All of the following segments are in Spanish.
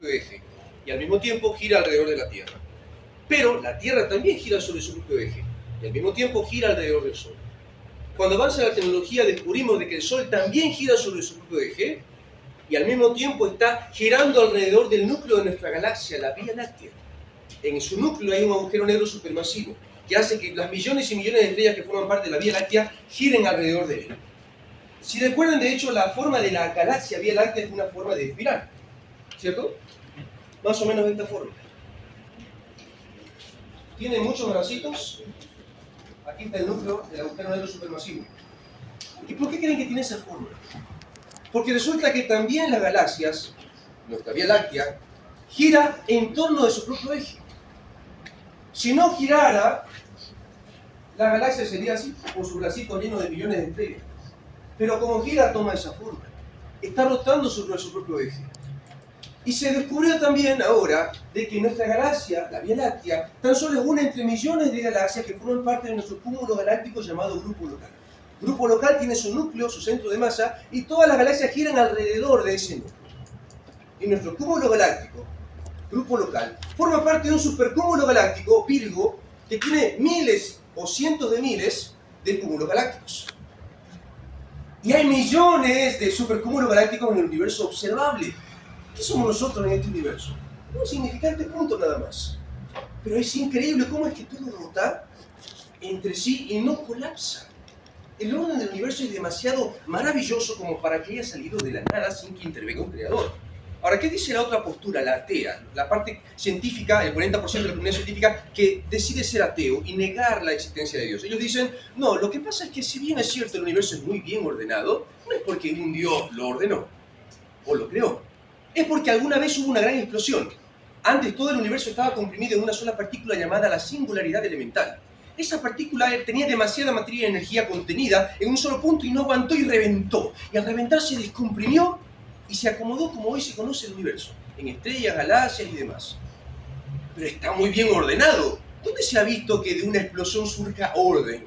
eje y al mismo tiempo gira alrededor de la Tierra. Pero la Tierra también gira sobre su propio eje y al mismo tiempo gira alrededor del Sol. Cuando avanza la tecnología descubrimos de que el Sol también gira sobre su propio eje y al mismo tiempo está girando alrededor del núcleo de nuestra galaxia, la Vía Láctea. En su núcleo hay un agujero negro supermasivo que hace que las millones y millones de estrellas que forman parte de la Vía Láctea giren alrededor de él. Si recuerdan, de hecho, la forma de la galaxia Vía Láctea es una forma de espiral, ¿cierto? Más o menos de esta forma. Tiene muchos bracitos. Aquí está el núcleo del agujero negro supermasivo. ¿Y por qué creen que tiene esa forma? Porque resulta que también las galaxias, nuestra Vía Láctea, gira en torno de su propio eje. Si no girara, la galaxia sería así, con su bracito lleno de millones de estrellas. Pero como gira, toma esa forma. Está rotando sobre su propio eje. Y se descubrió también ahora de que nuestra galaxia, la Vía Láctea, tan solo es una entre millones de galaxias que forman parte de nuestro cúmulo galáctico llamado grupo local. Grupo local tiene su núcleo, su centro de masa, y todas las galaxias giran alrededor de ese núcleo. Y nuestro cúmulo galáctico, grupo local, forma parte de un supercúmulo galáctico, Virgo, que tiene miles o cientos de miles de cúmulos galácticos. Y hay millones de supercúmulos galácticos en el universo observable. ¿Qué somos nosotros en este universo? Un significante punto nada más. Pero es increíble cómo es que todo rota entre sí y no colapsa. El orden del universo es demasiado maravilloso como para que haya salido de la nada sin que intervenga un creador. Ahora, ¿qué dice la otra postura, la atea? La parte científica, el 40% de la comunidad científica que decide ser ateo y negar la existencia de Dios. Ellos dicen, no, lo que pasa es que si bien es cierto el universo es muy bien ordenado, no es porque un Dios lo ordenó o lo creó. Es porque alguna vez hubo una gran explosión. Antes todo el universo estaba comprimido en una sola partícula llamada la singularidad elemental. Esa partícula tenía demasiada materia y energía contenida en un solo punto y no aguantó y reventó. Y al reventar se descomprimió y se acomodó como hoy se conoce el universo, en estrellas, galaxias y demás. Pero está muy bien ordenado. ¿Dónde se ha visto que de una explosión surja orden?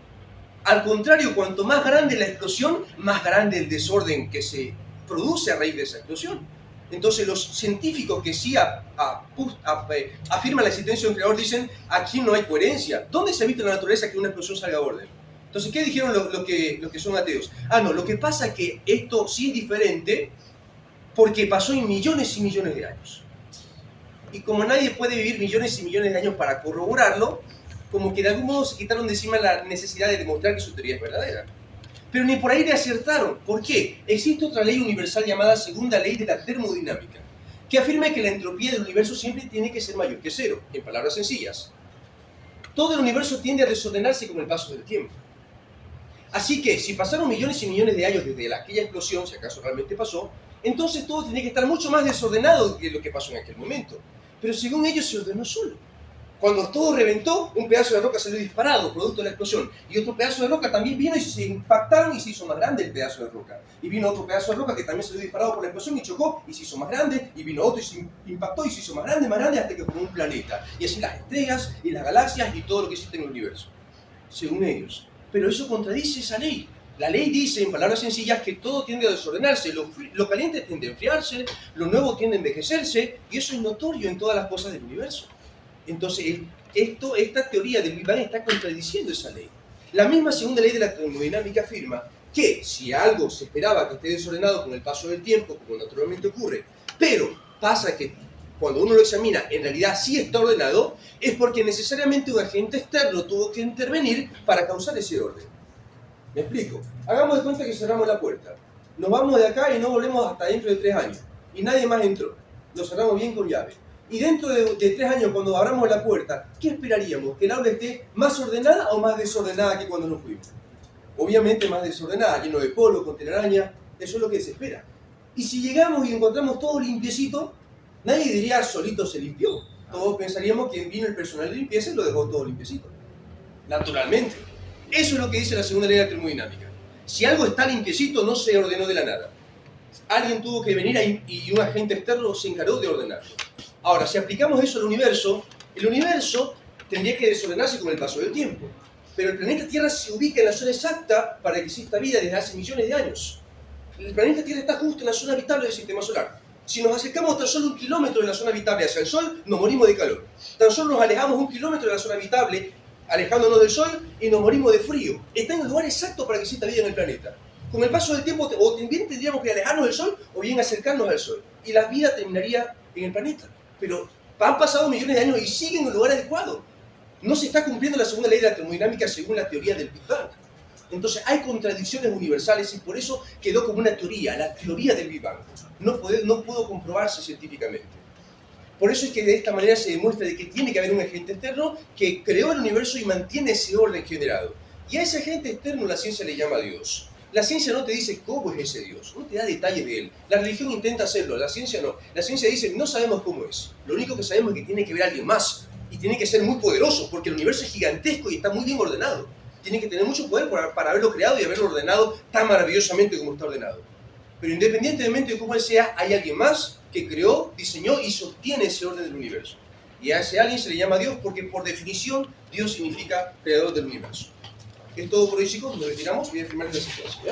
Al contrario, cuanto más grande la explosión, más grande el desorden que se produce a raíz de esa explosión. Entonces los científicos que sí afirman la existencia de un creador dicen, aquí no hay coherencia. ¿Dónde se ha visto en la naturaleza que una explosión salga a orden? Entonces, ¿qué dijeron los que son ateos? No, lo que pasa es que esto sí es diferente porque pasó en millones y millones de años. Y como nadie puede vivir millones y millones de años para corroborarlo, como que de algún modo se quitaron de encima la necesidad de demostrar que su teoría es verdadera. Pero ni por ahí le acertaron. ¿Por qué? Existe otra ley universal llamada segunda ley de la termodinámica, que afirma que la entropía del universo siempre tiene que ser mayor que cero, en palabras sencillas. Todo el universo tiende a desordenarse con el paso del tiempo. Así que, si pasaron millones y millones de años desde aquella explosión, si acaso realmente pasó, entonces todo tiene que estar mucho más desordenado que lo que pasó en aquel momento. Pero según ellos se ordenó solo. Cuando todo reventó, un pedazo de roca salió disparado, producto de la explosión. Y otro pedazo de roca también vino y se impactaron y se hizo más grande el pedazo de roca. Y vino otro pedazo de roca que también salió disparado por la explosión y chocó y se hizo más grande. Y vino otro y se impactó y se hizo más grande hasta que formó un planeta. Y así las estrellas y las galaxias y todo lo que existe en el universo. Según ellos. Pero eso contradice esa ley. La ley dice, en palabras sencillas, que todo tiende a desordenarse. Lo caliente tiende a enfriarse, lo nuevo tiende a envejecerse. Y eso es notorio en todas las cosas del universo. Entonces, esta teoría del Big Bang está contradiciendo esa ley. La misma segunda ley de la termodinámica afirma que si algo se esperaba que esté desordenado con el paso del tiempo, como naturalmente ocurre, pero pasa que cuando uno lo examina en realidad sí está ordenado, es porque necesariamente un agente externo tuvo que intervenir para causar ese orden. ¿Me explico? Hagamos de cuenta que cerramos la puerta. Nos vamos de acá y no volvemos hasta dentro de 3 años. Y nadie más entró. Lo cerramos bien con llave. Y dentro de 3 años, cuando abramos la puerta, ¿qué esperaríamos? ¿Que el aula esté más ordenada o más desordenada que cuando nos fuimos? Obviamente más desordenada, lleno de polvo, con telaraña. Eso es lo que se espera. Y si llegamos y encontramos todo limpiecito, nadie diría solito se limpió. Todos pensaríamos que vino el personal de limpieza y lo dejó todo limpiecito. Naturalmente. Eso es lo que dice la segunda ley de la termodinámica. Si algo está limpiecito, no se ordenó de la nada. Alguien tuvo que venir y un agente externo se encargó de ordenarlo. Ahora, si aplicamos eso al universo, el universo tendría que desordenarse con el paso del tiempo. Pero el planeta Tierra se ubica en la zona exacta para que exista vida desde hace millones de años. El planeta Tierra está justo en la zona habitable del sistema solar. Si nos acercamos tan solo 1 kilómetro de la zona habitable hacia el Sol, nos morimos de calor. Tan solo nos alejamos 1 kilómetro de la zona habitable, alejándonos del Sol, y nos morimos de frío. Está en el lugar exacto para que exista vida en el planeta. Con el paso del tiempo, o bien tendríamos que alejarnos del Sol, o bien acercarnos al Sol. Y la vida terminaría en el planeta. Pero han pasado millones de años y siguen en el lugar adecuado. No se está cumpliendo la segunda ley de la termodinámica según la teoría del Big Bang. Entonces hay contradicciones universales y por eso quedó como una teoría, la teoría del Big Bang. No pudo comprobarse científicamente. Por eso es que de esta manera se demuestra de que tiene que haber un agente externo que creó el universo y mantiene ese orden generado. Y a ese agente externo la ciencia le llama Dios. La ciencia no te dice cómo es ese Dios, no te da detalles de él. La religión intenta hacerlo, la ciencia no. La ciencia dice, no sabemos cómo es. Lo único que sabemos es que tiene que haber alguien más. Y tiene que ser muy poderoso, porque el universo es gigantesco y está muy bien ordenado. Tiene que tener mucho poder para haberlo creado y haberlo ordenado tan maravillosamente como está ordenado. Pero independientemente de cómo él sea, hay alguien más que creó, diseñó y sostiene ese orden del universo. Y a ese alguien se le llama Dios porque por definición Dios significa creador del universo. Es todo por hoy, chicos. Nos retiramos. Voy a firmar la situación.